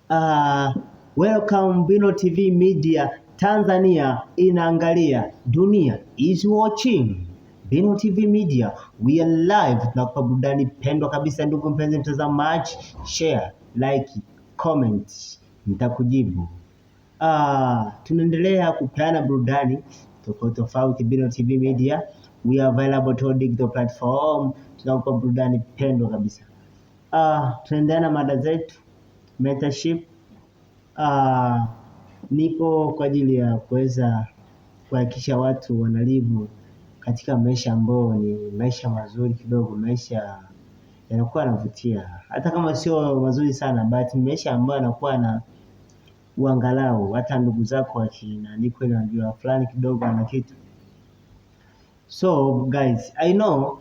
Uh, welcome Bino TV Media. Tanzania inaangalia, dunia is watching. Bino TV Media, we are live. Tunakupa burudani pendwa kabisa, ndugu mpenzi mtazamaji. Share, like, comment, nitakujibu. Tunaendelea kupeana burudani tofauti. Bino TV Media, we are available to digital platform. Tunakupa burudani pendwa kabisa. Tunaendelea na mada zetu. Mentorship. Nipo kwa ajili ya kuweza kuhakikisha watu wanalivu katika maisha ambayo ni maisha mazuri kidogo, maisha yanakuwa yanavutia, hata kama sio mazuri sana, but maisha ambayo yanakuwa na uangalau hata ndugu zako wakina niko najua fulani kidogo ana kitu. So guys, I know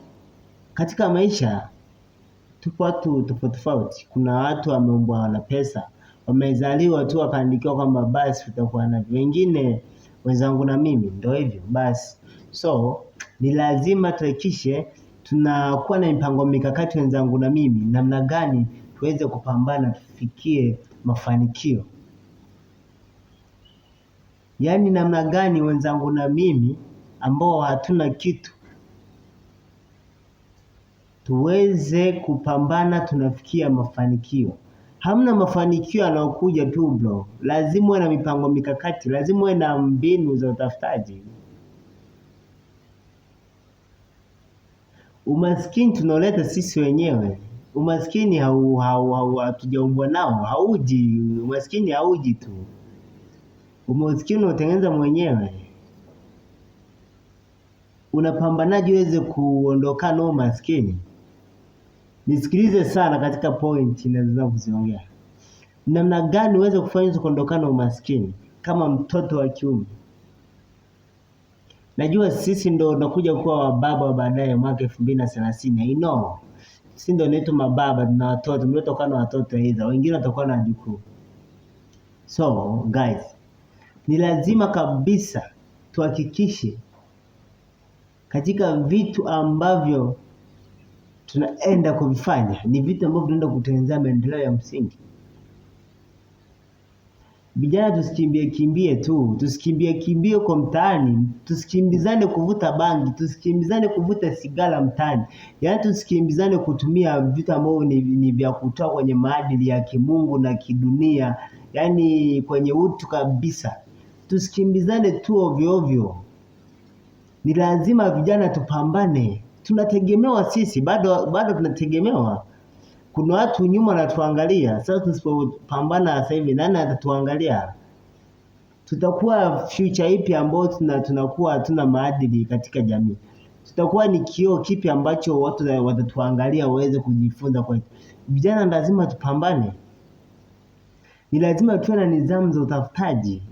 katika maisha tupo watu tofauti. Kuna watu wameumbwa na pesa, wamezaliwa tu wakaandikiwa kwamba basi utakuwa na wengine. Wenzangu na mimi ndio hivyo basi. So ni lazima tuhakikishe tunakuwa na mipango mikakati, wenzangu na mimi, namna gani tuweze kupambana tufikie mafanikio. Yaani namna gani wenzangu na mimi ambao hatuna kitu tuweze kupambana tunafikia mafanikio. Hamna mafanikio yanayokuja tu bro. Lazima uwe na mipango mikakati, lazima uwe na mbinu za utafutaji. Umaskini tunaoleta sisi wenyewe. Umaskini hatujaumbwa nao, hauji. Umaskini hauji tu. Umaskini unatengeneza mwenyewe. Unapambanaje uweze kuondokana na umaskini? Nisikilize sana katika point ninazoweza kuziongea. Namna gani uweze kufanya kuondokana na umaskini kama mtoto wa kiume? Najua sisi ndo tunakuja kuwa wababa baadaye mwaka 2030. I know. Sisi ndo neto mababa na watoto, ndio tutakuwa na watoto hizo. Wengine watakuwa na wajukuu. So, guys, ni lazima kabisa tuhakikishe katika vitu ambavyo tunaenda kuvifanya ni vitu ambavyo tunaenda kutengeneza maendeleo ya msingi. Vijana tusikimbie tu, tusikimbie kwa mtaani, tusikimbizane kuvuta bangi, tusikimbizane kuvuta sigara mtaani. Yaani tusikimbizane kutumia vitu ambavyo ni vya kutoa kwenye maadili ya kimungu na kidunia, yaani kwenye utu kabisa. Tusikimbizane tu ovyo ovyo. Ni lazima vijana tupambane. Tunategemewa sisi, bado tunategemewa. Kuna watu nyuma wanatuangalia. Sasa tusipopambana sasa hivi nani atatuangalia? Tutakuwa future ipi ambayo tunakuwa hatuna maadili katika jamii? Tutakuwa ni kioo kipi ambacho watu watatuangalia waweze kujifunza kwetu? Vijana lazima tupambane. Ni lazima tuwe na nidhamu za utafutaji.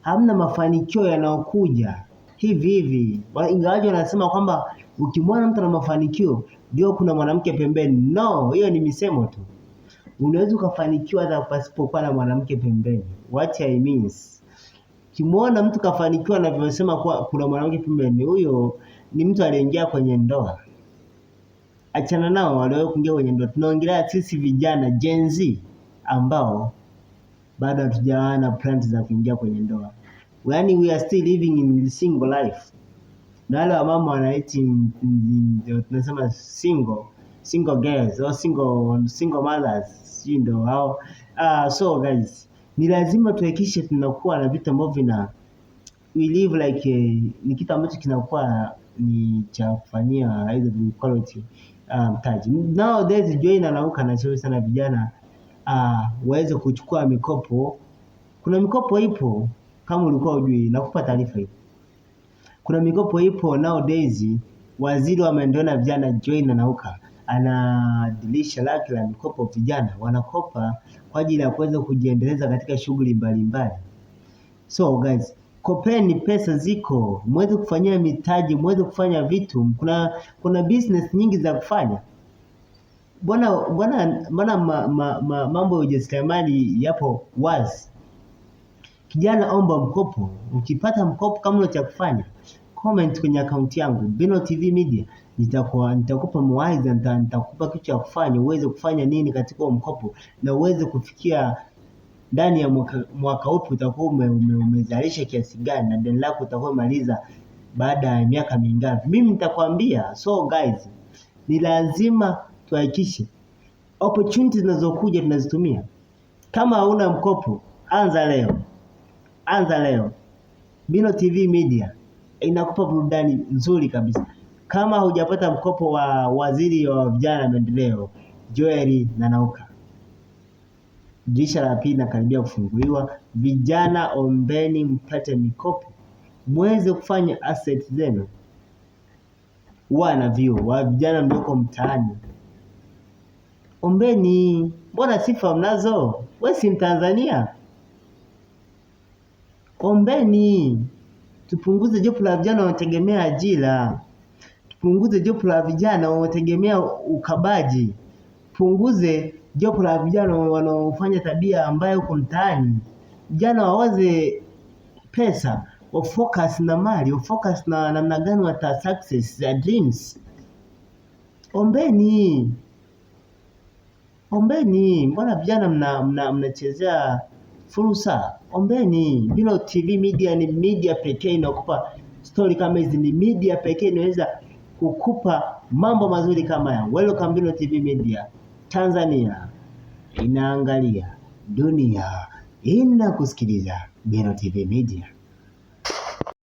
Hamna mafanikio yanayokuja hivi. Ingawaje wanasema kwamba ukimwona mtu na mafanikio ndio kuna mwanamke pembeni. No, hiyo ni misemo tu. Unaweza kufanikiwa hata pasipokuwa na mwanamke pembeni. What I means, ukimwona mtu kafanikiwa na vyosema kwa kuna mwanamke pembeni, huyo ni mtu aliyeingia kwenye ndoa. Achana nao wale kuingia kwenye ndoa. Tunaongelea sisi vijana Gen Z ambao bado hatujaana plans za kuingia kwenye ndoa. Yaani we are still living in single life. Na wale wamama wanaiti tunasema single girls or single mothers, ndio hao. So guys, ni lazima tuhakikishe tunakuwa na vitu ambavyo we live like ni kitu ambacho kinakuwa ni cha kufanyia hizo quality mtaji. Nowadays join anauka na shauri sana vijana waweze kuchukua mikopo. Kuna mikopo ipo, kama ulikuwa hujui nakupa taarifa hii. Kuna mikopo ipo nowadays. Waziri wa maendeleo na vijana Joy Nanauka ana dirisha lake la mikopo. Vijana wanakopa kwa ajili ya kuweza kujiendeleza katika shughuli mbalimbali. So guys, kopeni, pesa ziko, mweze kufanyia mitaji, mweze kufanya vitu. Kuna business nyingi za kufanya. Bwana mambo ya ujasiriamali yapo wazi. Kijana omba mkopo. Ukipata mkopo kama una cha kufanya, comment kwenye akaunti yangu Bino TV Media, nitakupa mawaidha, nitakupa kitu cha kufanya uweze kufanya nini katika mkopo na uweze kufikia ndani ya mwaka upi utakuwa umezalisha kiasi gani na deni lako utakuwa maliza baada ya miaka mingapi. Mimi nitakwambia. So guys, ni lazima tuhakikishe opportunities zinazokuja tunazitumia. Kama hauna mkopo, anza leo. Bino TV Media inakupa burudani nzuri kabisa. Kama hujapata mkopo wa waziri wa vijana na maendeleo Joel Nanauka, dirisha la pili nakaribia kufunguliwa. Vijana ombeni mpate mikopo muweze kufanya assets zenu. Wana vio wa vijana mlioko mtaani, ombeni. Mbona sifa mnazo? Wewe si Mtanzania? Ombeni. Tupunguze jopo la vijana wanaotegemea ajira. Tupunguze jopo la vijana wanaotegemea ukabaji. Punguze jopo la vijana wanaofanya tabia ambayo uko mtaani. Vijana wawaze pesa, wafocus na mali, wafocus na namna gani wata success their dreams. Ombeni. Mbona vijana mnachezea fursa? Ombeni. Bino TV Media ni media pekee inakupa story kama hizi, ni media pekee inaweza kukupa mambo mazuri kama haya. Welcome Bino TV Media. Tanzania inaangalia, dunia inakusikiliza. Bino TV Media.